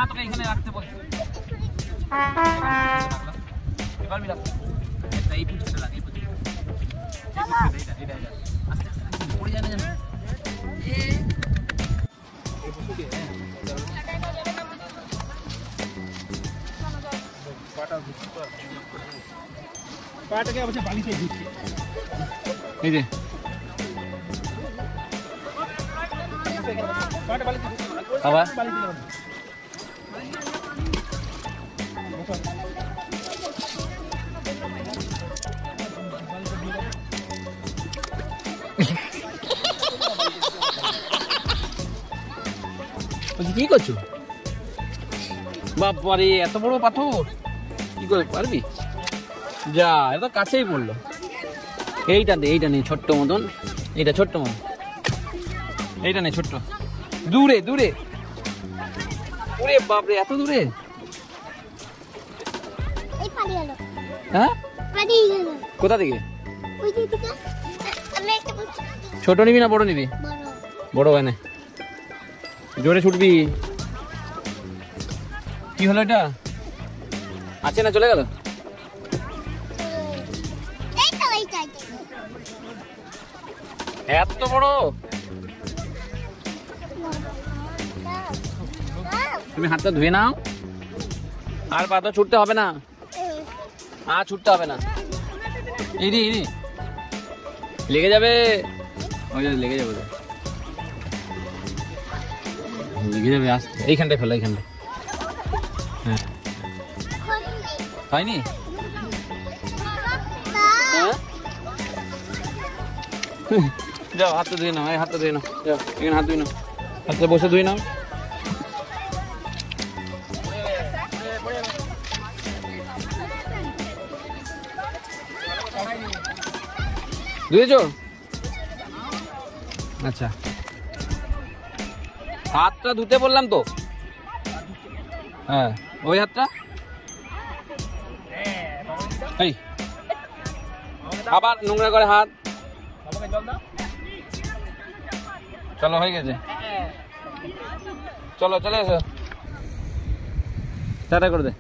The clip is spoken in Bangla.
তোকে এখানে রাখতে বলছি। এবার মিলা এই পুচকেটা লাগে, এই পুচকেটা এটা আস্তে আস্তে পড়ে যায় না জানো এই পুচকে। পাটাকে অবশ্য বালিতে দিচ্ছি এই যে পাটা বালিতে বাবা বালিতে দাও। কি করছো বাবারে, এত বড় পাথর কি করে পারবি? যা, এত কাছেই পড়লো। এইটা দে, এইটা নেই ছোট্ট মতন, এইটা ছোট্ট মতন, এইটা নেই ছোট্ট, দূরে দূরে। ওরে বাপরে, এত দূরে। হ্যাঁ কোথা থেকে? ছোট নিবি না বড় নিবি? বড় হয় না, জোরে ছুটবি। কি হলো এটা? আছে না চলে গেল? এত বড়? তুমি হাতটা ধুয়ে নাও, আর পা তো ছুটতে হবে না, আর ছুটতে হবে না। এই রে লেগে যাবে, ওই লেগে যাবে, লেগে যাবে। আসতে এইখানটায় ফেলো, এইখানটায়। হ্যাঁ হয়নি? হ্যাঁ যাও, হাতটা ধুয়ে নাও, এই হাতটা ধুয়ে নাও, যাও এখানে হাত ধুয়ে নাও, হাতটা বসে ধুয়ে নাও। ধুয়েছো? আচ্ছা, হাতটা ধুতে বললাম তো। হ্যাঁ ওই হাতটা, এই আবার নোংরা করে হাত। চলো হয়ে গেছে, চলো চলে এসো, টাটা করে দে।